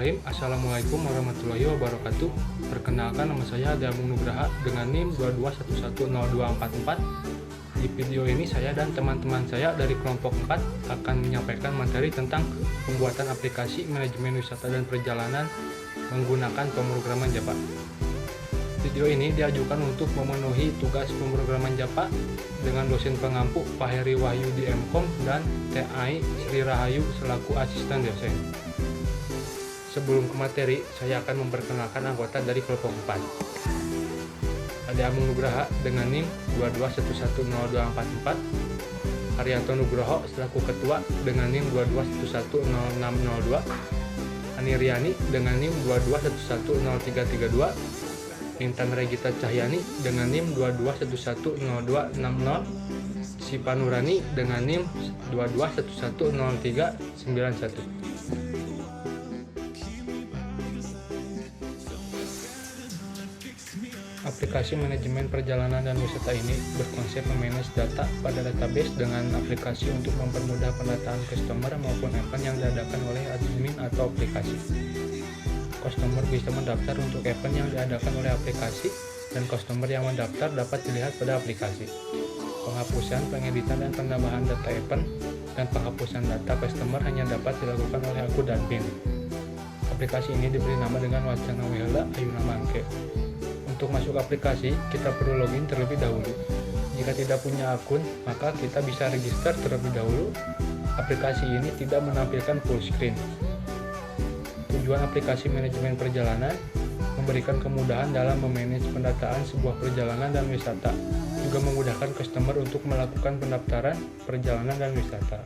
Bismillahirrahmanirrahim. Assalamualaikum warahmatullahi wabarakatuh. Perkenalkan, nama saya Adamu Nugraha dengan NIM 22110244. Di video ini saya dan teman-teman saya dari kelompok 4 akan menyampaikan materi tentang pembuatan aplikasi manajemen wisata dan perjalanan menggunakan pemrograman Java. Video ini diajukan untuk memenuhi tugas pemrograman Java dengan dosen pengampu Pak Heri Wahyu di MKOM dan TAI Sri Rahayu selaku asisten dosen. Sebelum ke materi, saya akan memperkenalkan anggota dari kelompok 4. Adamu Nugraha dengan NIM 22110244, Haryanto Nugroho selaku ketua dengan NIM 22110602, Ani Riani dengan NIM 22110332, Intan Regita Cahyani dengan NIM 22110260, Sipa Nurani dengan NIM 22110391. Aplikasi manajemen perjalanan dan wisata ini berkonsep memanage data pada database dengan aplikasi untuk mempermudah pendataan customer maupun event yang diadakan oleh admin atau aplikasi. Customer bisa mendaftar untuk event yang diadakan oleh aplikasi, dan customer yang mendaftar dapat dilihat pada aplikasi. Penghapusan, pengeditan, dan penambahan data event dan penghapusan data customer hanya dapat dilakukan oleh akun admin. Aplikasi ini diberi nama dengan Wacana Wihela Ayuna Mangke. Untuk masuk aplikasi, kita perlu login terlebih dahulu. Jika tidak punya akun, maka kita bisa register terlebih dahulu. Aplikasi ini tidak menampilkan full screen. Tujuan aplikasi manajemen perjalanan memberikan kemudahan dalam memanage pendataan sebuah perjalanan dan wisata, juga memudahkan customer untuk melakukan pendaftaran perjalanan dan wisata.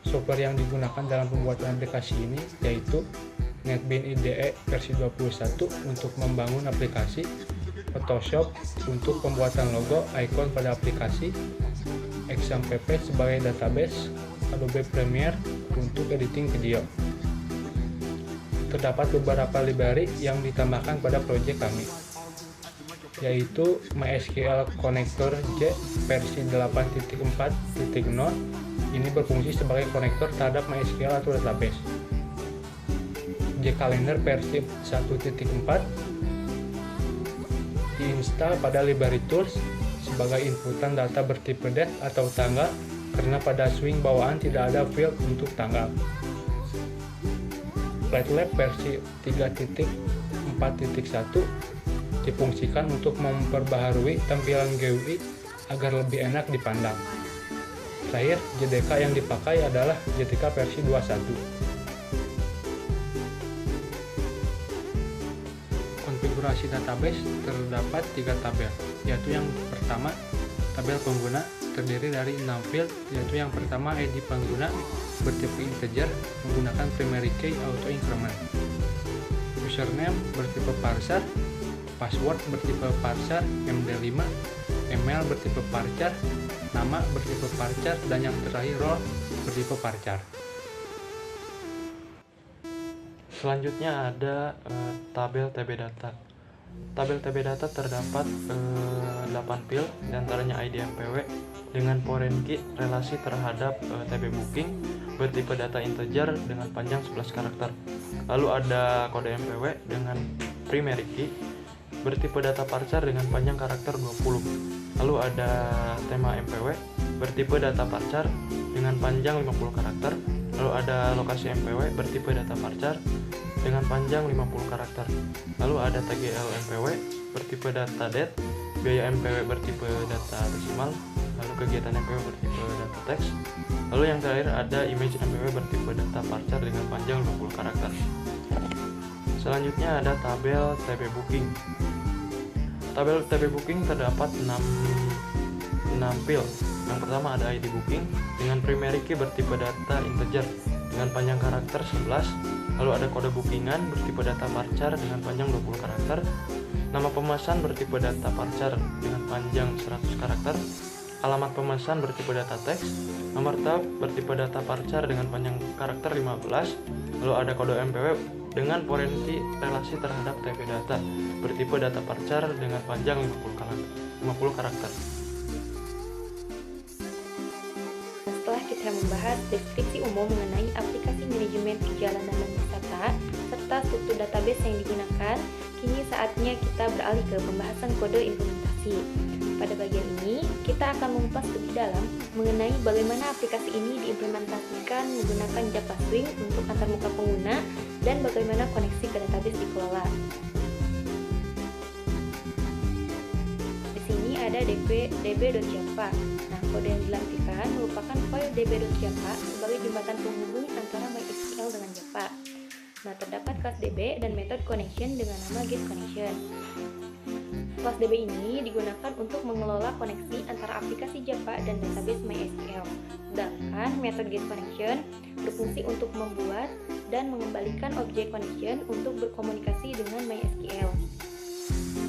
Software yang digunakan dalam pembuatan aplikasi ini yaitu NetBeans IDE versi 21 untuk membangun aplikasi, Photoshop untuk pembuatan logo, icon pada aplikasi, XAMPP sebagai database, Adobe Premiere untuk editing video. Terdapat beberapa library yang ditambahkan pada proyek kami, yaitu MySQL Connector J versi 8.4.0. Ini berfungsi sebagai konektor terhadap MySQL atau database. Calendar versi 1.4 diinstal pada library tools sebagai inputan data bertipe date atau tanggal, karena pada swing bawaan tidak ada field untuk tanggal. Flatlab versi 3.4.1 difungsikan untuk memperbaharui tampilan GUI agar lebih enak dipandang. Terakhir, JDK yang dipakai adalah JDK versi 21. Konfigurasi database terdapat 3 tabel, yaitu yang pertama, tabel pengguna terdiri dari 6 field, yaitu yang pertama ID pengguna bertipe integer menggunakan primary key auto increment, username bertipe parser, password bertipe parser MD5, email bertipe parser, nama bertipe parser, dan yang terakhir role bertipe parser. Selanjutnya ada tabel TB data. Tabel TB data terdapat 8 field, diantaranya ID MPW dengan foreign key relasi terhadap TB booking bertipe data integer dengan panjang 11 karakter. Lalu ada kode MPW dengan primary key bertipe data parser dengan panjang karakter 20. Lalu ada tema MPW bertipe data parser dengan panjang 50 karakter. Lalu ada lokasi MPW bertipe data parser dengan panjang 50 karakter. Lalu ada TGL MPW bertipe data date, biaya MPW bertipe data desimal, lalu kegiatan MPW bertipe data teks. Lalu yang terakhir ada image MPW bertipe data parser dengan panjang 50 karakter. Selanjutnya ada tabel TB booking. Tabel TB booking terdapat 6 field. Yang pertama ada ID booking dengan primary key bertipe data integer dengan panjang karakter 11. Lalu ada kode bookingan bertipe data parser dengan panjang 20 karakter. Nama pemesan bertipe data parser dengan panjang 100 karakter. Alamat pemesan bertipe data teks. Nomor tab bertipe data parser dengan panjang karakter 15. Lalu ada kode MPW dengan foreign key relasi terhadap TB data bertipe data parser dengan panjang 50 karakter. Setelah kita membahas deskripsi umum mengenai aplikasi manajemen perjalanan dan wisata serta struktur database yang digunakan. Kini saatnya kita beralih ke pembahasan kode implementasi. Pada bagian ini, kita akan mengupas lebih dalam mengenai bagaimana aplikasi ini diimplementasikan menggunakan Java Swing untuk antarmuka pengguna dan bagaimana koneksi ke database dikelola. Di sini ada db.java. Nah, kode yang dilampirkan merupakan file db.java sebagai jembatan penghubung antara MySQL dengan Java. Nah, terdapat kelas DB dan method connection dengan nama getConnection. Kelas DB ini digunakan untuk mengelola koneksi antara aplikasi Java dan database MySQL. Sedangkan metode getConnection berfungsi untuk membuat dan mengembalikan objek connection untuk berkomunikasi dengan MySQL.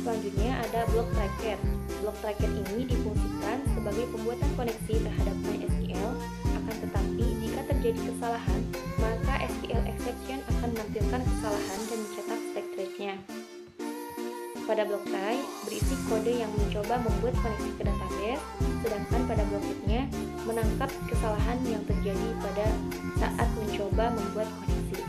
Selanjutnya ada block tracker. Block tracker ini difungsikan sebagai pembuatan koneksi terhadap MySQL, akan tetapi jika terjadi kesalahan, maka SQL exception akan menampilkan kesalahan dan mencetak stack trace-nya. Pada block try berisi kode yang mencoba membuat koneksi ke database, sedangkan pada block get-nya menangkap kesalahan yang terjadi pada saat mencoba membuat koneksi.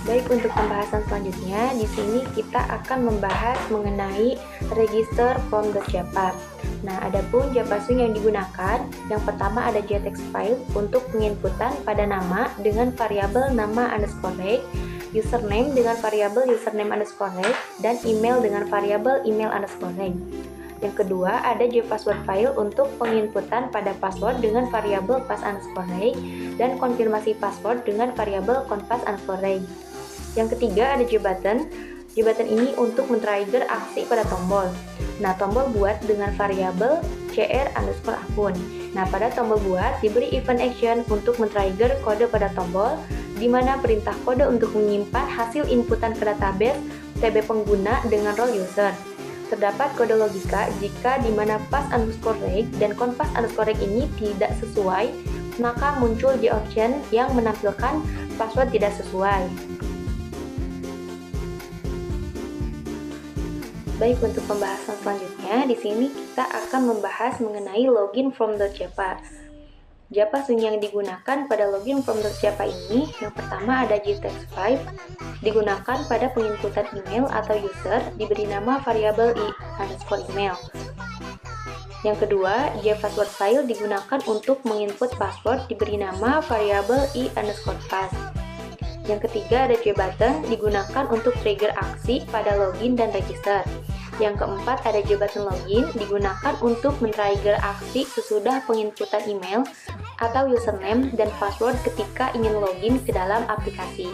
Baik, untuk pembahasan selanjutnya, di sini kita akan membahas mengenai register from .java. Nah, adapun Java Swing yang digunakan, yang pertama ada JText file untuk penginputan pada nama dengan variabel nama _reg, username dengan variabel username_reg, dan email dengan variabel email_reg. Yang kedua ada JPassword file untuk penginputan pada password dengan variabel pass_reg dan konfirmasi password dengan variabel conpass_reg. Yang ketiga ada JButton. JButton ini untuk men-trigger aksi pada tombol. Nah, tombol buat dengan variabel cr_akun. Nah, pada tombol buat diberi event action untuk men-trigger kode pada tombol, di mana perintah kode untuk menyimpan hasil inputan ke database TB pengguna dengan role user. Terdapat kode logika jika di mana pass_reg dan conpass_reg ini tidak sesuai, maka muncul J-option yang menampilkan password tidak sesuai. Baik, untuk pembahasan selanjutnya, di sini kita akan membahas mengenai login from .java. Java Swing yang digunakan pada login from .java ini, yang pertama ada JText 5, digunakan pada penginputan email atau user, diberi nama variabel i_email. Yang kedua, JPassword file digunakan untuk menginput password, diberi nama variabel i_pass. Yang ketiga ada JButton, digunakan untuk trigger aksi pada login dan register. Yang keempat ada JButton login, digunakan untuk men-trigger aksi sesudah penginputan email atau username dan password ketika ingin login ke dalam aplikasi.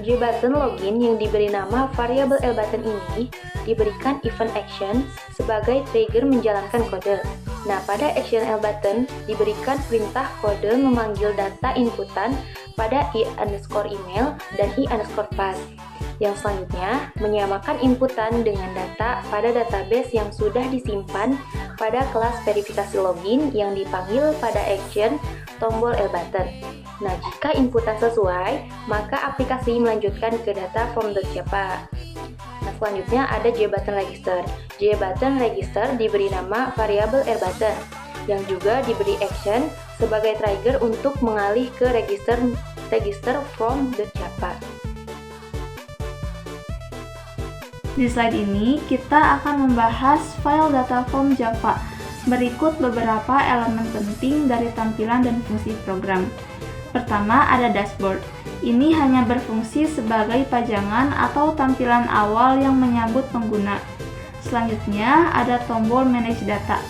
JButton login yang diberi nama variabel lButton ini diberikan event action sebagai trigger menjalankan kode. Nah, pada action lButton diberikan perintah kode memanggil data inputan pada i_email dan i_pass. Yang selanjutnya, menyamakan inputan dengan data pada database yang sudah disimpan pada kelas verifikasi login yang dipanggil pada action tombol lButton. Nah, jika inputan sesuai, maka aplikasi melanjutkan ke data from .java. Nah, selanjutnya ada JButton register. JButton register diberi nama variabel rButton, yang juga diberi action sebagai trigger untuk mengalih ke register from .java. Di slide ini, kita akan membahas file data from Java. Berikut beberapa elemen penting dari tampilan dan fungsi program. Pertama, ada dashboard. Ini hanya berfungsi sebagai pajangan atau tampilan awal yang menyambut pengguna. Selanjutnya, ada tombol Manage Data.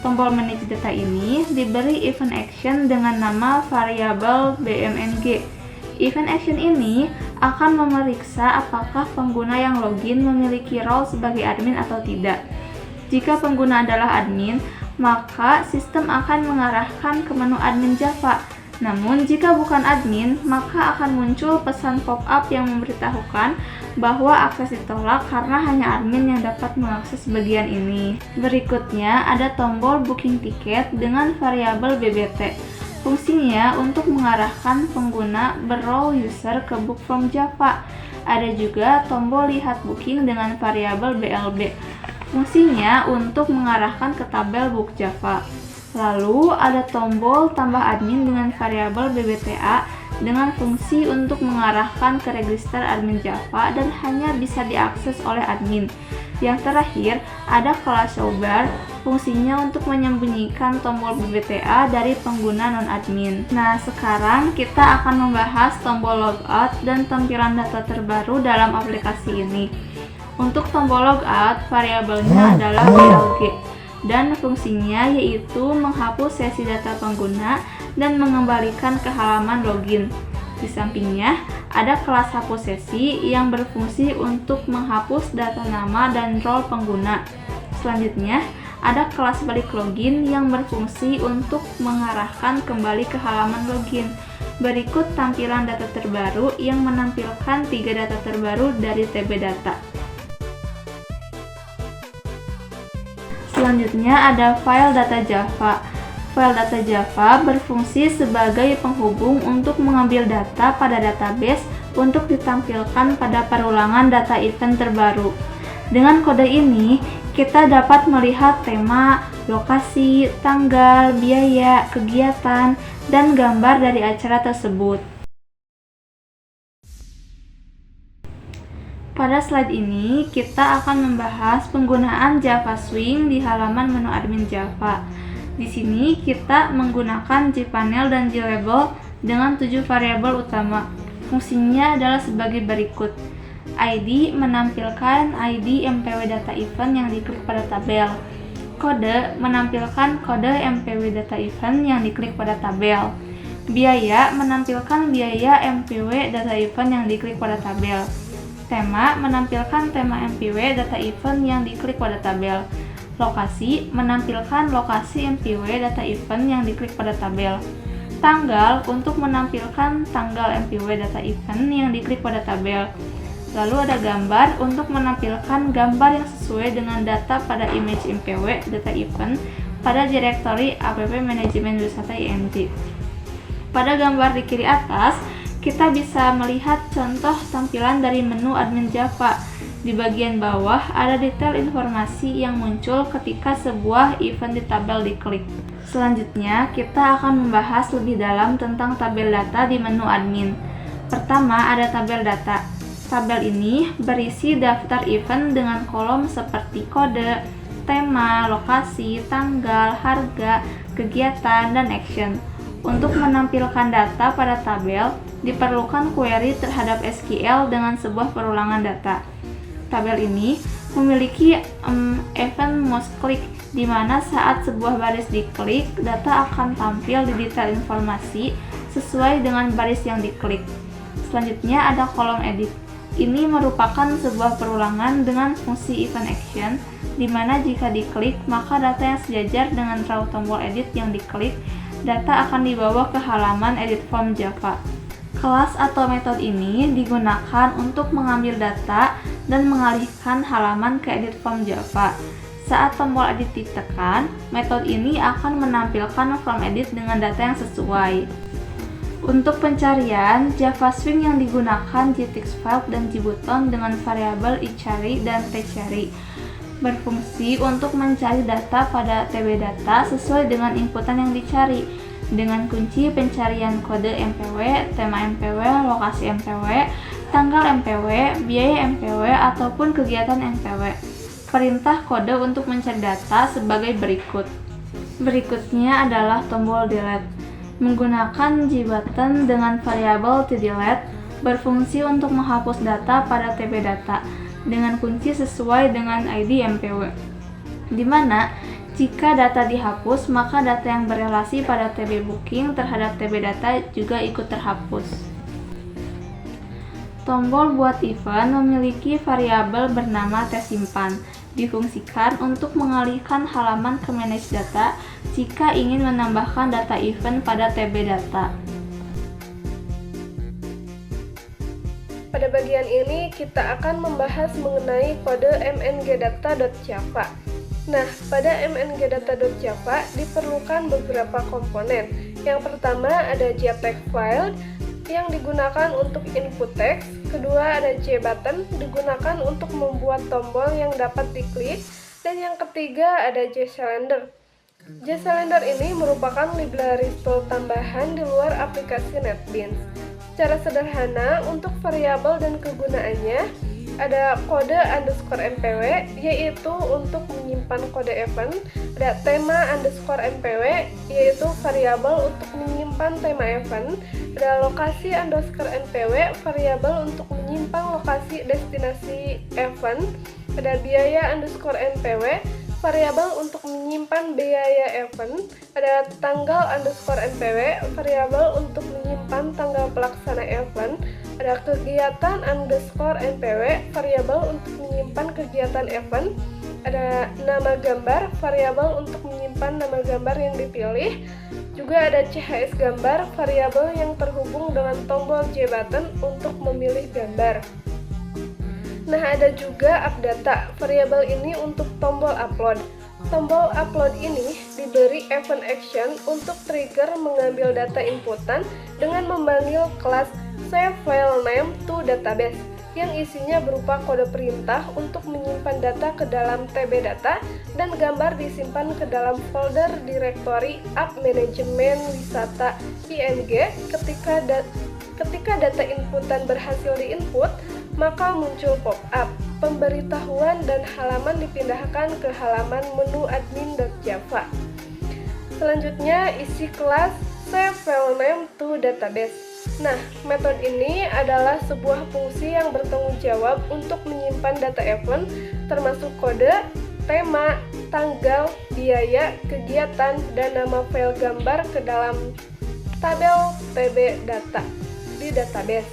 Tombol Manage Data ini diberi event action dengan nama variabel bmng. Event action ini akan memeriksa apakah pengguna yang login memiliki role sebagai admin atau tidak. Jika pengguna adalah admin, maka sistem akan mengarahkan ke menu admin Java. Namun, jika bukan admin, maka akan muncul pesan pop-up yang memberitahukan bahwa akses ditolak karena hanya admin yang dapat mengakses bagian ini. Berikutnya, ada tombol Booking Ticket dengan variabel BBT. Fungsinya untuk mengarahkan pengguna berrole user ke book from Java. Ada juga tombol Lihat Booking dengan variabel BLB. Fungsinya untuk mengarahkan ke tabel book Java. Lalu ada tombol tambah admin dengan variabel BBTA dengan fungsi untuk mengarahkan ke register admin Java dan hanya bisa diakses oleh admin. Yang terakhir, ada kelas showbar, fungsinya untuk menyembunyikan tombol BBTA dari pengguna non-admin. Nah, sekarang kita akan membahas tombol logout dan tampilan data terbaru dalam aplikasi ini. Untuk tombol logout, variabelnya adalah blg dan fungsinya yaitu menghapus sesi data pengguna dan mengembalikan ke halaman login. Di sampingnya, ada kelas hapus sesi yang berfungsi untuk menghapus data nama dan role pengguna. Selanjutnya, ada kelas balik login yang berfungsi untuk mengarahkan kembali ke halaman login. Berikut tampilan data terbaru yang menampilkan 3 data terbaru dari TB Data. Selanjutnya ada file data Java. File data Java berfungsi sebagai penghubung untuk mengambil data pada database untuk ditampilkan pada perulangan data event terbaru. Dengan kode ini, kita dapat melihat tema, lokasi, tanggal, biaya, kegiatan, dan gambar dari acara tersebut. Pada slide ini, kita akan membahas penggunaan Java Swing di halaman menu admin Java. Di sini, kita menggunakan JPanel dan JLabel dengan 7 variabel utama. Fungsinya adalah sebagai berikut. ID menampilkan ID MPW data event yang diklik pada tabel. Kode menampilkan kode MPW data event yang diklik pada tabel. Biaya menampilkan biaya MPW data event yang diklik pada tabel. Tema menampilkan tema MPW data event yang diklik pada tabel. Lokasi menampilkan lokasi MPW data event yang diklik pada tabel. Tanggal untuk menampilkan tanggal MPW data event yang diklik pada tabel. Lalu ada gambar untuk menampilkan gambar yang sesuai dengan data pada image MPW data event pada direktori app manajemen wisata IMJ. Pada gambar di kiri atas, kita bisa melihat contoh tampilan dari menu admin Java. Di bagian bawah ada detail informasi yang muncul ketika sebuah event di tabel diklik. Selanjutnya, kita akan membahas lebih dalam tentang tabel data di menu admin. Pertama, ada tabel data. Tabel ini berisi daftar event dengan kolom seperti kode, tema, lokasi, tanggal, harga, kegiatan, dan action. Untuk menampilkan data pada tabel, diperlukan query terhadap SQL dengan sebuah perulangan data. Tabel ini memiliki event most click, di mana saat sebuah baris diklik, data akan tampil di detail informasi sesuai dengan baris yang diklik. Selanjutnya ada kolom edit. Ini merupakan sebuah perulangan dengan fungsi event action, di mana jika diklik, maka data yang sejajar dengan raw tombol edit yang diklik, data akan dibawa ke halaman edit form Java. Kelas atau metode ini digunakan untuk mengambil data dan mengalihkan halaman ke edit form Java. Saat tombol edit ditekan, metode ini akan menampilkan form edit dengan data yang sesuai. Untuk pencarian, Java Swing yang digunakan JTextFile dan JButton dengan variabel iChari dan tChari berfungsi untuk mencari data pada TB Data sesuai dengan inputan yang dicari dengan kunci pencarian kode MPW, tema MPW, lokasi MPW, tanggal MPW, biaya MPW, ataupun kegiatan MPW. Perintah kode untuk mencari data sebagai berikut. Berikutnya adalah tombol delete. Menggunakan JButton dengan variabel tDelete berfungsi untuk menghapus data pada TB Data dengan kunci sesuai dengan ID MPW, di mana jika data dihapus, maka data yang berelasi pada TB Booking terhadap TB Data juga ikut terhapus. Tombol buat event memiliki variabel bernama tsimpan, difungsikan untuk mengalihkan halaman ke manage data jika ingin menambahkan data event pada TB Data. Pada bagian ini, kita akan membahas mengenai kode mngdata.java. Nah, pada mngdata.java diperlukan beberapa komponen. Yang pertama ada JTextFile yang digunakan untuk input teks. Kedua ada JButton digunakan untuk membuat tombol yang dapat diklik. Dan yang ketiga ada JCalendar. JCalendar ini merupakan library tool tambahan di luar aplikasi NetBeans. Secara sederhana, untuk variabel dan kegunaannya, ada kode _mpw, yaitu untuk menyimpan kode event, ada tema _mpw, yaitu variabel untuk menyimpan tema event, ada lokasi _mpw, variabel untuk menyimpan lokasi destinasi event, ada biaya _mpw, variabel untuk menyimpan biaya event, ada tanggal _mpw, variabel untuk menyimpan tanggal pelaksana event, ada kegiatan _mpw, variabel untuk menyimpan kegiatan event, ada nama gambar, variabel untuk menyimpan nama gambar yang dipilih, juga ada CHS gambar, variabel yang terhubung dengan tombol J button untuk memilih gambar. Nah, ada juga updata, variabel ini untuk tombol upload. Tombol upload ini diberi event action untuk trigger mengambil data inputan dengan memanggil kelas SaveFileName_to_Database yang isinya berupa kode perintah untuk menyimpan data ke dalam TB data dan gambar disimpan ke dalam folder direktori App Manajemen Wisata ING. Ketika data inputan berhasil diinput, maka muncul pop-up pemberitahuan dan halaman dipindahkan ke halaman menu admin.java. Selanjutnya, isi kelas SaveFileName_to_Database. Nah, metode ini adalah sebuah fungsi yang bertanggung jawab untuk menyimpan data event, termasuk kode, tema, tanggal, biaya, kegiatan, dan nama file gambar ke dalam tabel TB data di database.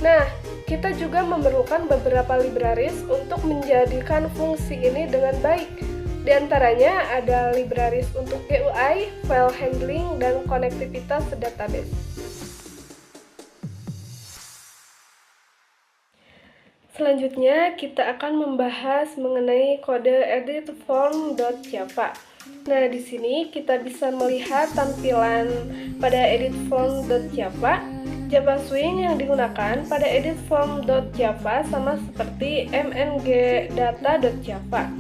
Nah, kita juga memerlukan beberapa libraries untuk menjadikan fungsi ini dengan baik. Di antaranya ada libraries untuk GUI, file handling, dan konektivitas database. Selanjutnya, kita akan membahas mengenai kode editForm.java. Nah, di sini kita bisa melihat tampilan pada editForm.java. Java Swing yang digunakan pada editForm.java sama seperti mngdata.java.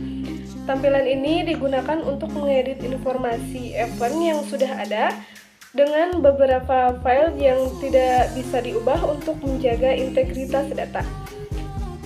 Tampilan ini digunakan untuk mengedit informasi event yang sudah ada dengan beberapa file yang tidak bisa diubah untuk menjaga integritas data.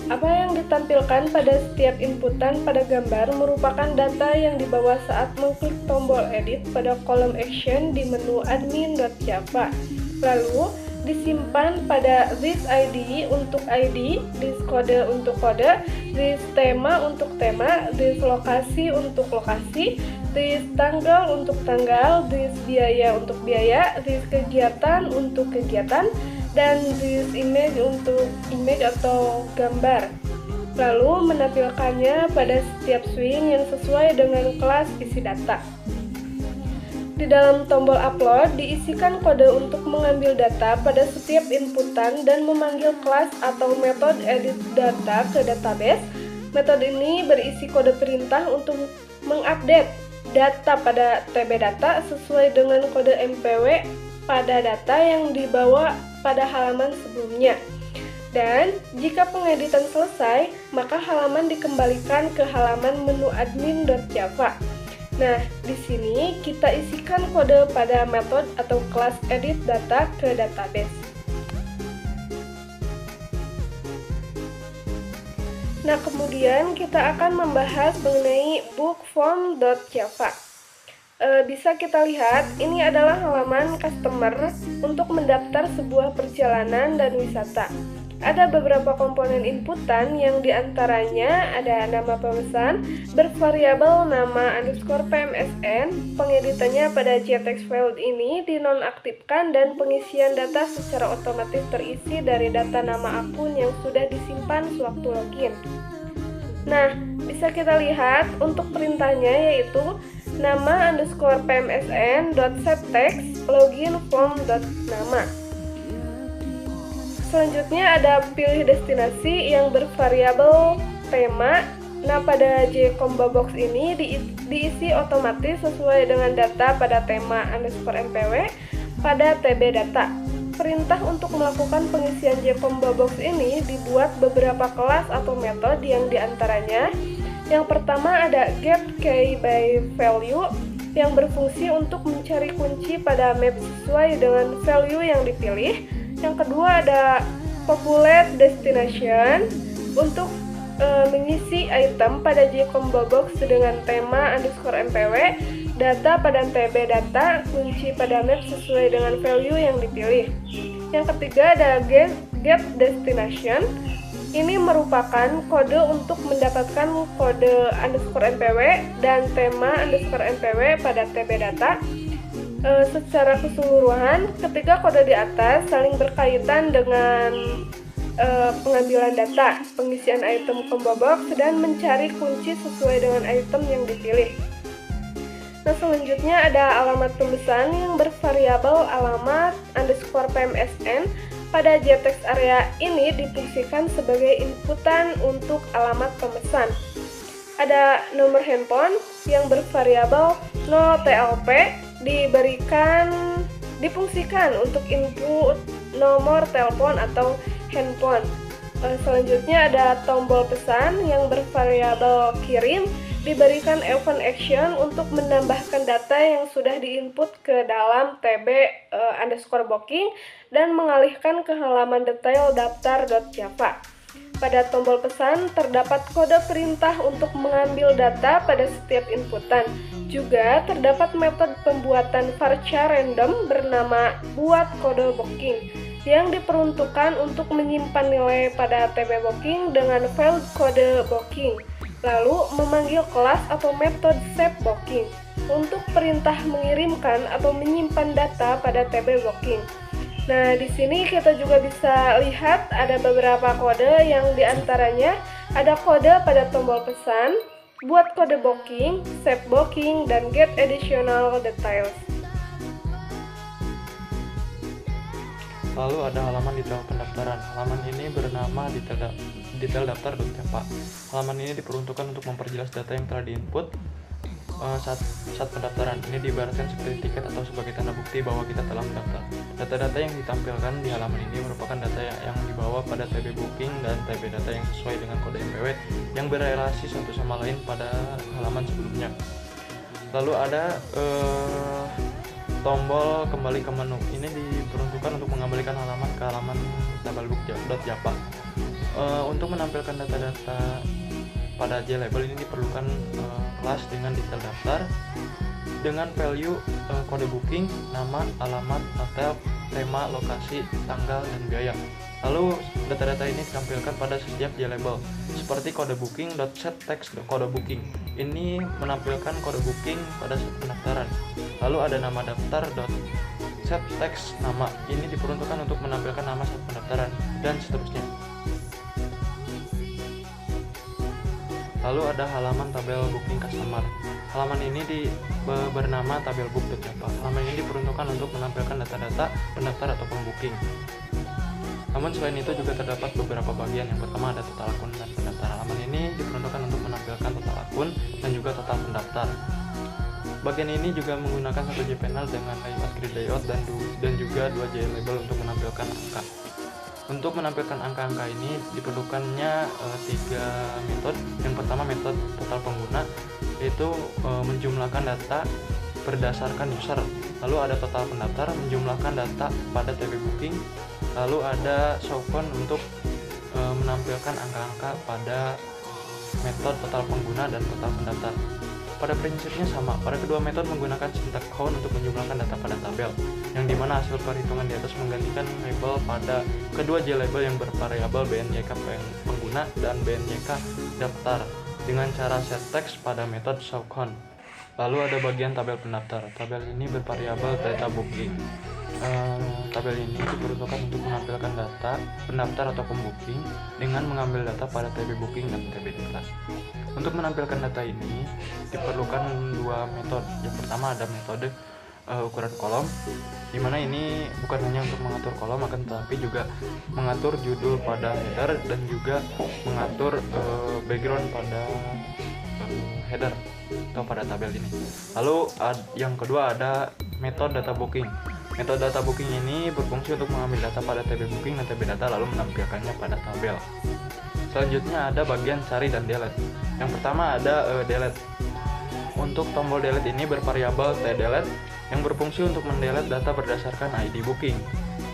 Apa yang ditampilkan pada setiap inputan pada gambar merupakan data yang dibawa saat mengklik tombol edit pada kolom action di menu admin.java. Lalu disimpan pada this ID untuk ID, this kode untuk kode, this tema untuk tema, this lokasi untuk lokasi, this tanggal untuk tanggal, this biaya untuk biaya, this kegiatan untuk kegiatan, dan this image untuk image atau gambar. Lalu menampilkannya pada setiap swing yang sesuai dengan kelas isi data. Di dalam tombol upload diisikan kode untuk mengambil data pada setiap inputan dan memanggil kelas atau metode edit data ke database. Metode ini berisi kode perintah untuk mengupdate data pada TB data sesuai dengan kode MPW pada data yang dibawa pada halaman sebelumnya. Dan jika pengeditan selesai, maka halaman dikembalikan ke halaman menu admin.java. Nah, di sini kita isikan kode pada metode atau kelas edit data ke database. Nah, kemudian kita akan membahas mengenai bookform.java. Bisa kita lihat, ini adalah halaman customer untuk mendaftar sebuah perjalanan dan wisata. Ada beberapa komponen inputan yang diantaranya ada nama pemesan, bervariabel nama _PMSN, pengeditannya pada JText file ini dinonaktifkan dan pengisian data secara otomatis terisi dari data nama akun yang sudah disimpan sewaktu login. Nah, bisa kita lihat untuk perintahnya yaitu nama _PMSN.setText login form.nama. Selanjutnya ada pilih destinasi yang bervariabel tema. Nah, pada JComboBox ini diisi otomatis sesuai dengan data pada tema _mpw pada TB data. Perintah untuk melakukan pengisian JComboBox ini dibuat beberapa kelas atau metode yang diantaranya Yang pertama ada get key by value yang berfungsi untuk mencari kunci pada map sesuai dengan value yang dipilih. Yang kedua ada populate destination untuk mengisi item pada JCombo Box dengan tema _mpw, data pada TB data, kunci pada map sesuai dengan value yang dipilih. Yang ketiga ada get destination. Ini merupakan kode untuk mendapatkan kode _mpw dan tema _mpw pada TB data. Secara keseluruhan, ketiga kode di atas saling berkaitan dengan pengambilan data, pengisian item combo box, dan mencari kunci sesuai dengan item yang dipilih. Nah, selanjutnya ada alamat pemesan yang bervariabel alamat _PMSN. Pada JText area ini difungsikan sebagai inputan untuk alamat pemesan. Ada nomor handphone yang bervariabel 0TLP difungsikan untuk input nomor telepon atau handphone. Selanjutnya ada tombol pesan yang bervariabel kirim diberikan event action untuk menambahkan data yang sudah diinput ke dalam tb_booking dan mengalihkan ke halaman detail daftar.java. Pada tombol pesan terdapat kode perintah untuk mengambil data pada setiap inputan. Juga terdapat metode pembuatan varchar random bernama buat kode booking yang diperuntukkan untuk menyimpan nilai pada TB booking dengan file kode booking, lalu memanggil kelas atau metode set booking untuk perintah mengirimkan atau menyimpan data pada TB booking. Nah, di sini kita juga bisa lihat ada beberapa kode yang diantaranya ada kode pada tombol pesan, buat kode booking, set booking, dan get additional details. Lalu ada halaman detail pendaftaran. Halaman ini bernama detail daftar.java. Halaman ini diperuntukkan untuk memperjelas data yang telah diinput saat pendaftaran. Ini diibaratkan seperti tiket atau sebagai tanda bukti bahwa kita telah mendaftar. Data-data yang ditampilkan di halaman ini merupakan data yang dibawa pada TB booking dan TB data yang sesuai dengan kode MPW yang berelasi satu sama lain pada halaman sebelumnya. Lalu ada tombol kembali ke menu. Ini diperuntukkan untuk mengembalikan halaman ke halaman tabelbook.java. Untuk menampilkan data-data pada JLabel ini diperlukan kelas dengan detail daftar dengan value kode booking, nama, alamat, hotel, tema, lokasi, tanggal, dan biaya. Lalu data-data ini ditampilkan pada setiap JLabel seperti kode booking.setText kode booking. Ini menampilkan kode booking pada saat pendaftaran. Lalu ada nama daftar.setText nama. Ini diperuntukkan untuk menampilkan nama saat pendaftaran dan seterusnya. Lalu ada halaman tabel booking customer. Halaman ini bernama tabelbook.java. Halaman ini diperuntukkan untuk menampilkan data-data pendaftar atau pembooking. Namun selain itu juga terdapat beberapa bagian. Yang pertama ada total akun dan pendaftar. Halaman ini diperuntukkan untuk menampilkan total akun dan juga total pendaftar. Bagian ini juga menggunakan satu JPanel dengan layout grid layout dan juga 2 JLabel untuk menampilkan angka. Untuk menampilkan angka-angka ini diperlukannya 3 metode. Yang pertama metode total pengguna, yaitu menjumlahkan data berdasarkan user. Lalu ada total pendaftar, menjumlahkan data pada TB booking. Lalu ada showcount untuk menampilkan angka-angka pada metode total pengguna dan total pendaftar. Pada prinsipnya sama, pada kedua metode menggunakan syntax count untuk menjumlahkan data pada tabel, yang dimana hasil perhitungan di atas menggantikan label pada kedua JLabel yang bervariabel BNYK pengguna dan BNYK daftar dengan cara set text pada metode showcount. Lalu ada bagian tabel pendaftar. Tabel ini bervariabel data booking. Tabel ini diperuntukkan untuk menampilkan data pendaftar atau pembooking dengan mengambil data pada TB booking dan TB data. Untuk menampilkan data ini diperlukan 2 metode. Yang pertama ada metode ukuran kolom, dimana ini bukan hanya untuk mengatur kolom akan tetapi juga mengatur judul pada header dan juga mengatur background pada header atau pada tabel ini. Lalu yang kedua ada metode data booking. Metode data booking ini berfungsi untuk mengambil data pada TB booking dan TB data lalu menampilkannya pada tabel. Selanjutnya ada bagian cari dan delete. Yang pertama ada delete. Untuk tombol delete ini bervariabel tdelete yang berfungsi untuk mendelete data berdasarkan ID booking.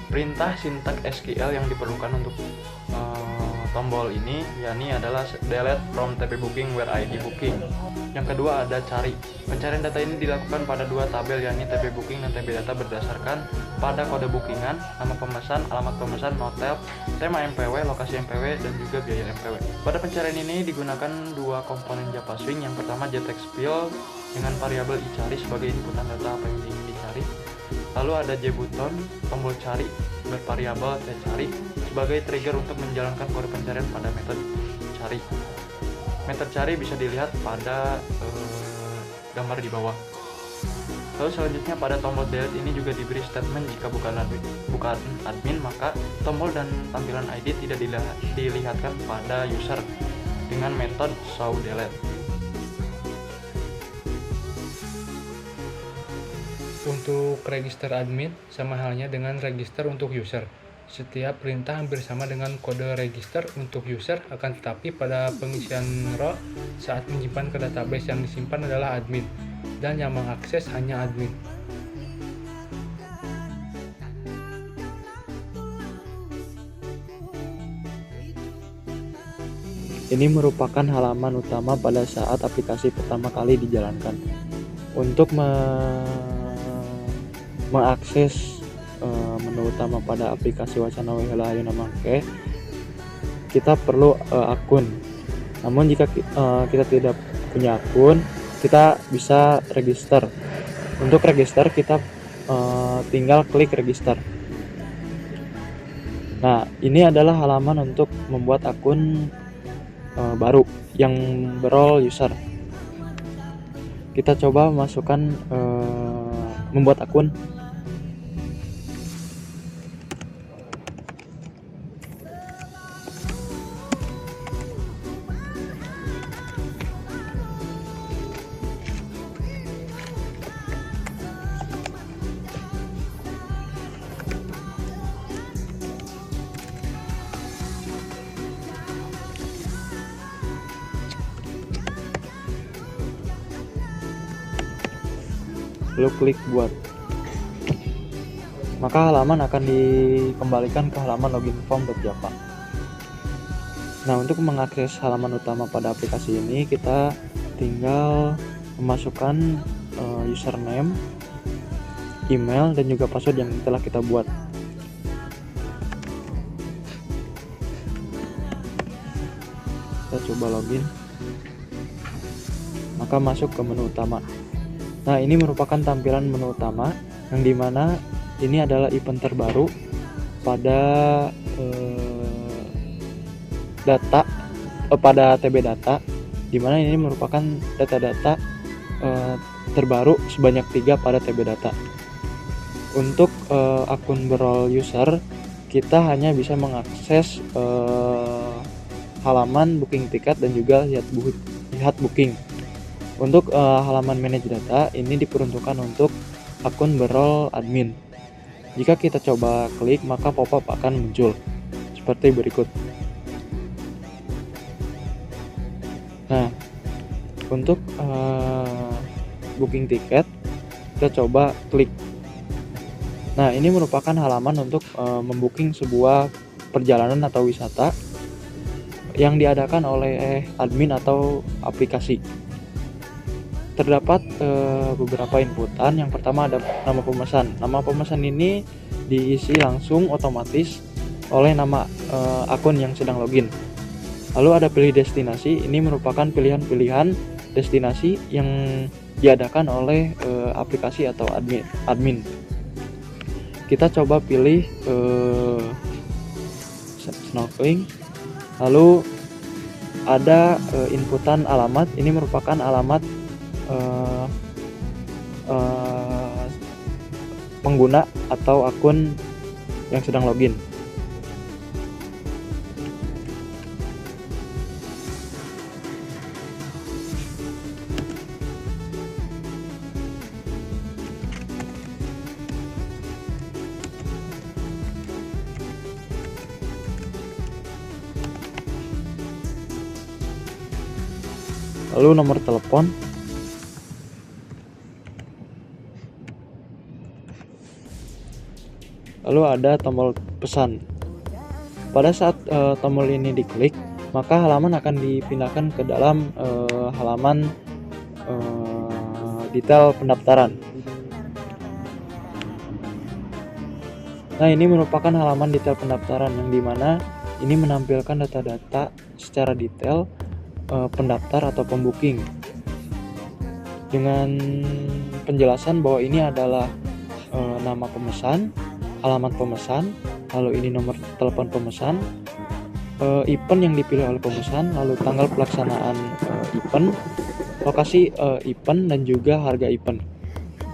Perintah sintak SQL yang diperlukan untuk tombol ini yakni adalah delete from TP booking where ID booking. Yang kedua ada cari. Pencarian data ini dilakukan pada dua tabel yakni TP booking dan TP data berdasarkan pada kode bookingan, nama pemesan, alamat pemesan, notel, tema MPW, lokasi MPW, dan juga biaya MPW. Pada pencarian ini digunakan dua komponen Java Swing. Yang pertama JTextField dengan variabel iCari sebagai inputan data apa yang ingin dicari. Lalu ada JButton, tombol cari bervariabel tcari sebagai trigger untuk menjalankan kode pencarian pada metode cari. Metode cari bisa dilihat pada gambar di bawah. Lalu selanjutnya pada tombol delete ini juga diberi statement jika bukan admin maka tombol dan tampilan ID tidak dilihatkan pada user dengan metode showDelete. Untuk register admin sama halnya dengan register untuk user. Setiap perintah hampir sama dengan kode register untuk user, akan tetapi pada pengisian role saat menyimpan ke database yang disimpan adalah admin dan yang mengakses hanya admin. Ini merupakan halaman utama pada saat aplikasi pertama kali dijalankan. Untuk mengakses menu utama pada aplikasi Wacana Wihela Ayuna Mangke, kita perlu akun. Namun jika kita tidak punya akun, kita bisa register. Untuk register kita tinggal klik register. Nah, ini adalah halaman untuk membuat akun baru yang berrole user. Kita coba masukkan membuat akun. Lalu klik buat. Maka halaman akan dikembalikan ke halaman login form.java. Nah, untuk mengakses halaman utama pada aplikasi ini, kita tinggal memasukkan username, email, dan juga password yang telah kita buat. Kita coba login. Maka masuk ke menu utama. Nah, ini merupakan tampilan menu utama yang dimana ini adalah event terbaru pada pada TB data, dimana ini merupakan data-data terbaru sebanyak 3 pada TB data. Untuk akun berrole user, kita hanya bisa mengakses halaman booking tiket dan juga lihat booking. Untuk halaman manage data ini diperuntukkan untuk akun berrole admin. Jika kita coba klik, maka pop-up akan muncul seperti berikut. Nah, untuk booking tiket, kita coba klik. Nah, ini merupakan halaman untuk membooking sebuah perjalanan atau wisata yang diadakan oleh admin atau aplikasi. Terdapat beberapa inputan. Yang pertama ada nama pemesan. Nama pemesan ini diisi langsung otomatis oleh nama akun yang sedang login. Lalu ada pilih destinasi. Ini merupakan pilihan-pilihan destinasi yang diadakan oleh aplikasi atau admin. Kita coba pilih snorkeling. Lalu ada inputan alamat. Ini merupakan alamat pengguna atau akun yang sedang login. lalu nomor telepon, lalu ada tombol pesan. Pada saat tombol ini diklik, maka halaman akan dipindahkan ke dalam halaman detail pendaftaran. Nah, ini merupakan halaman detail pendaftaran yang dimana ini menampilkan data-data secara detail pendaftar atau pembooking dengan penjelasan bahwa ini adalah nama pemesan, alamat pemesan, lalu ini nomor telepon pemesan, event yang dipilih oleh pemesan, lalu tanggal pelaksanaan event, lokasi event, dan juga harga event.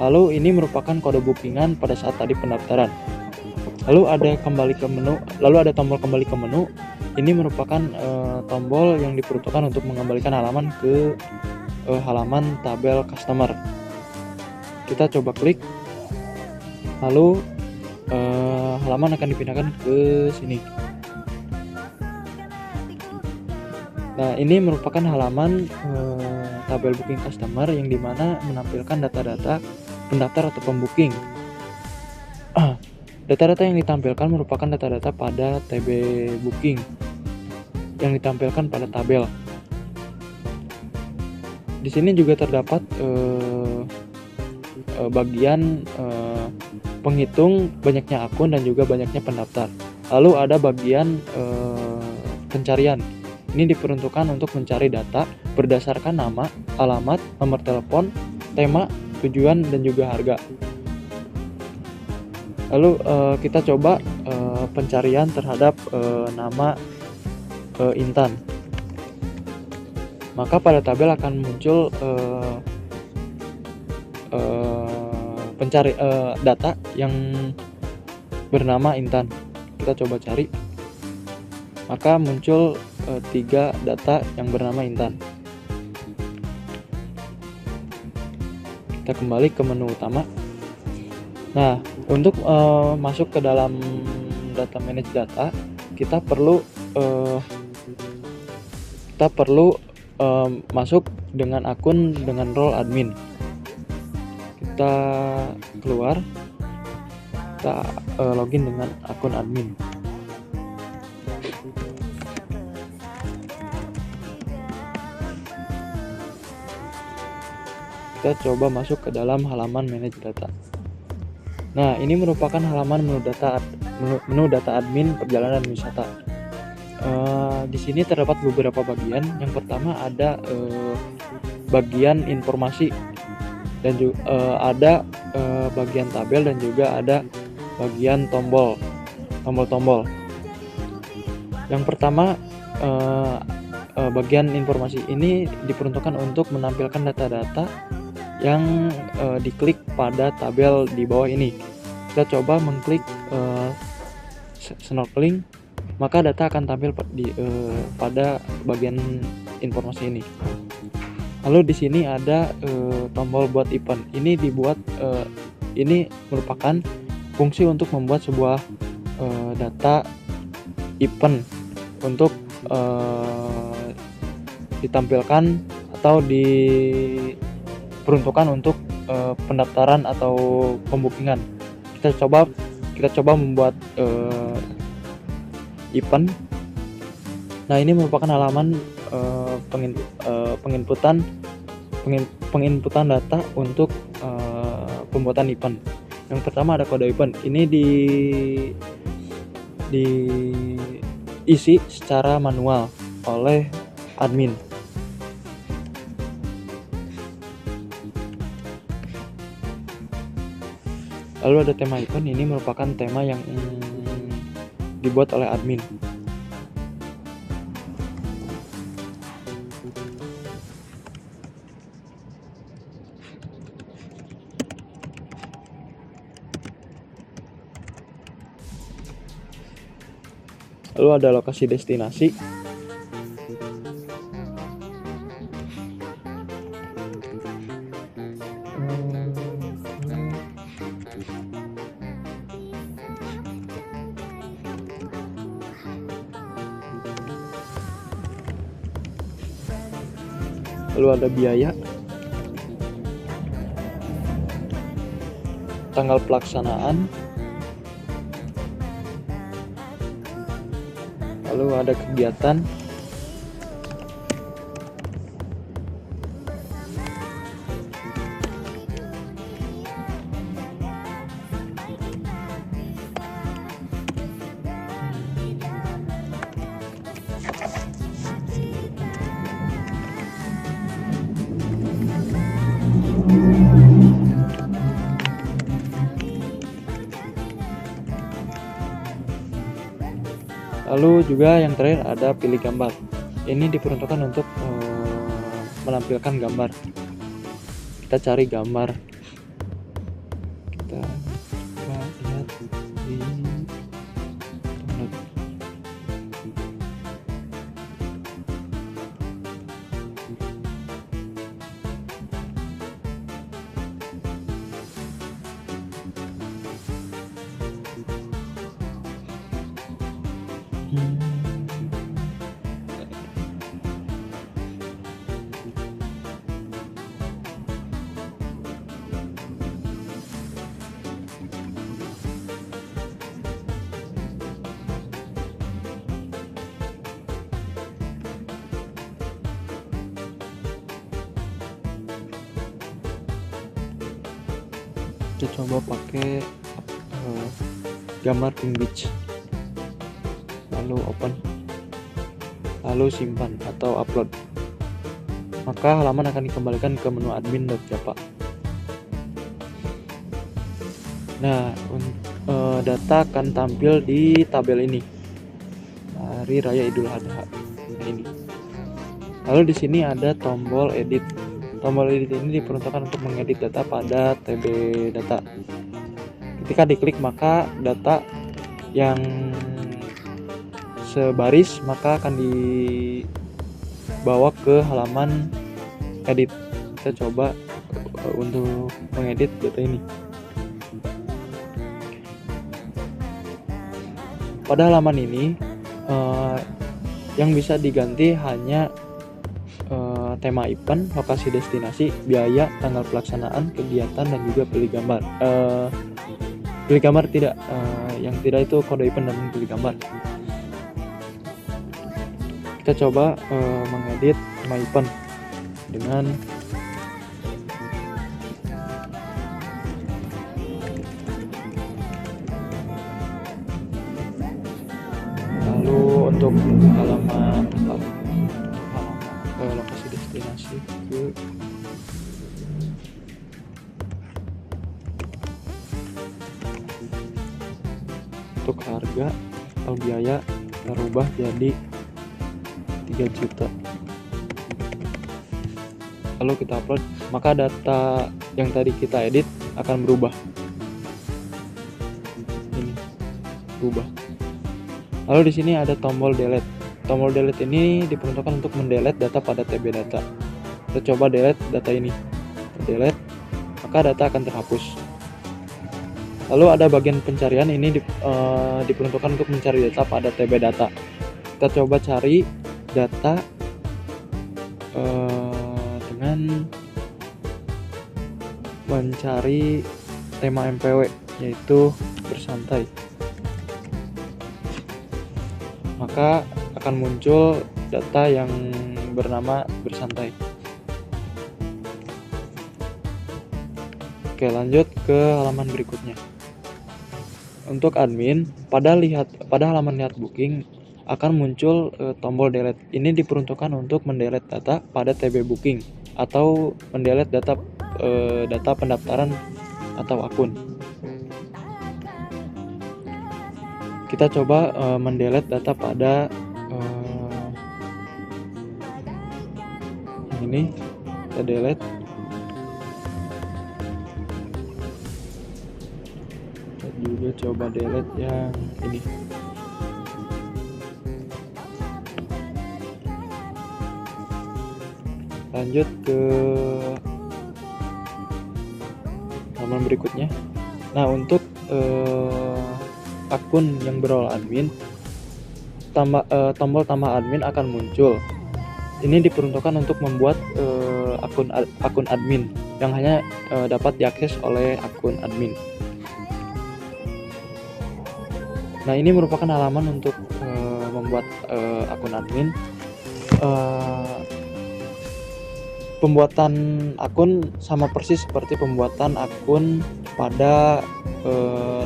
Lalu ini merupakan kode bookingan pada saat tadi pendaftaran. Lalu ada tombol kembali ke menu. Ini merupakan tombol yang diperuntukkan untuk mengembalikan halaman ke halaman tabel customer. Kita coba klik, lalu halaman akan dipindahkan ke sini. Nah, ini merupakan halaman tabel booking customer yang dimana menampilkan data-data pendaftar atau pembooking. Data-data yang ditampilkan merupakan data-data pada TB booking yang ditampilkan pada tabel. Di sini juga terdapat bagian penghitung banyaknya akun dan juga banyaknya pendaftar. Lalu ada bagian pencarian. Ini diperuntukkan untuk mencari data berdasarkan nama, alamat, nomor telepon, tema, tujuan, dan juga harga. Lalu kita coba pencarian terhadap nama Intan. Maka pada tabel akan muncul data yang bernama Intan. Kita coba cari. Maka muncul 3 data yang bernama Intan. Kita kembali ke menu utama. Nah, untuk masuk ke dalam data manage data, kita perlu masuk dengan akun dengan role admin. Kita keluar, kita login dengan akun admin. Kita coba masuk ke dalam halaman manage data. Nah, ini merupakan halaman menu data admin perjalanan wisata. Di sini terdapat beberapa bagian. Yang pertama ada bagian informasi dan juga ada bagian tabel dan juga ada bagian tombol. Yang pertama bagian informasi ini diperuntukkan untuk menampilkan data-data yang diklik pada tabel di bawah ini. Kita coba mengklik snorkeling, maka data akan tampil pada bagian informasi ini. Lalu di sini ada tombol buat event. Ini merupakan fungsi untuk membuat sebuah data event untuk ditampilkan atau diperuntukkan untuk pendaftaran atau pembookingan. Kita coba membuat event. Nah, ini merupakan halaman penginputan data untuk pembuatan event. Yang pertama ada kode event. Ini diisi secara manual oleh admin. Lalu ada tema event. Ini merupakan tema yang dibuat oleh admin. Lalu ada lokasi destinasi. lalu ada biaya, tanggal pelaksanaan, lalu ada kegiatan, lalu juga yang terakhir ada pilih gambar. Ini diperuntukkan untuk menampilkan gambar. Kita cari gambar, kita lihat di download. Kita coba pakai gambar Pink Beach, lalu open, lalu simpan atau upload. Maka halaman akan dikembalikan ke menu admin.japa. Nah, data akan tampil di tabel ini, Hari Raya Idul Adha. Nah, ini. Lalu di sini ada tombol edit. Tombol edit ini diperuntukkan untuk mengedit data pada TB data. Ketika diklik maka data yang sebaris maka akan dibawa ke halaman edit. Kita coba untuk mengedit data ini. Pada halaman ini yang bisa diganti hanya tema event, lokasi destinasi, biaya, tanggal pelaksanaan, kegiatan, dan juga pilih gambar. Pilih gambar tidak, yang tidak itu kode event dan pilih gambar. Kita coba mengedit tema event dengan lalu untuk halaman lokasi destinasi ke untuk harga atau biaya berubah jadi 3 juta. Lalu kita upload, maka data yang tadi kita edit akan berubah. Ini berubah. Lalu di sini ada tombol delete. Tombol delete ini diperuntukkan untuk mendelete data pada TB data. Kita coba delete data ini. Delete, maka data akan terhapus. Lalu ada bagian pencarian, ini diperuntukkan untuk mencari data pada TB data. Kita coba cari data dengan mencari tema MPW, yaitu bersantai. Maka akan muncul data yang bernama bersantai. Oke, lanjut ke halaman berikutnya. Untuk admin, pada halaman lihat booking akan muncul tombol delete. Ini diperuntukkan untuk mendelete data pada TB booking atau mendelete data pendaftaran atau akun. Kita coba mendelete data pada ini. Kita delete. Kita juga coba delete yang ini. Lanjut ke halaman berikutnya. Nah, untuk akun yang berrole admin, tombol tambah admin akan muncul. Ini diperuntukkan untuk membuat akun admin yang hanya dapat diakses oleh akun admin. Nah, ini merupakan halaman untuk membuat akun admin. Pembuatan akun sama persis seperti pembuatan akun pada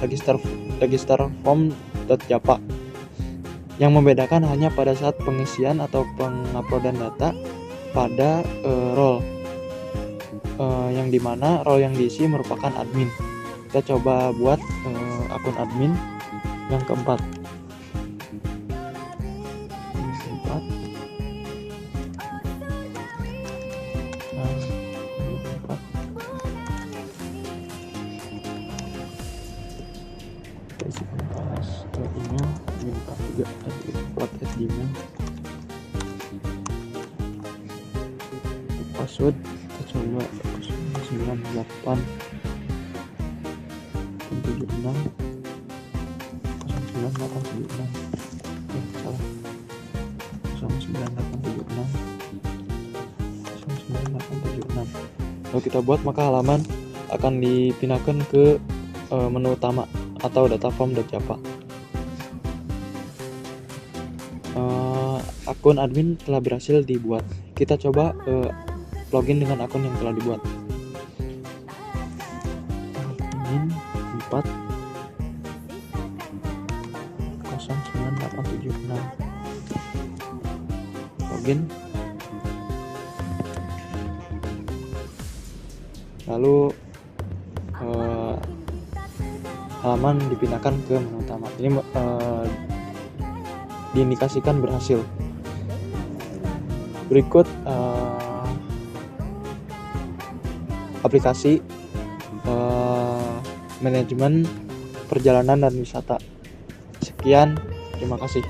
register form.japa. Yang membedakan hanya pada saat pengisian atau penguploadan data pada role, yang dimana role yang diisi merupakan admin. Kita coba buat akun admin yang keempat. Email minta juga buat email, password kita coba 098 76 09876 salah 09876 09876. Kalau kita buat, maka halaman akan dipindahkan ke menu utama atau data form.japa. Akun admin telah berhasil dibuat. Kita coba login dengan akun yang telah dibuat. Admin 4 09876. Login. Lalu halaman dipindahkan ke menu utama. Ini diindikasikan berhasil. Berikut aplikasi manajemen perjalanan dan wisata. Sekian, terima kasih.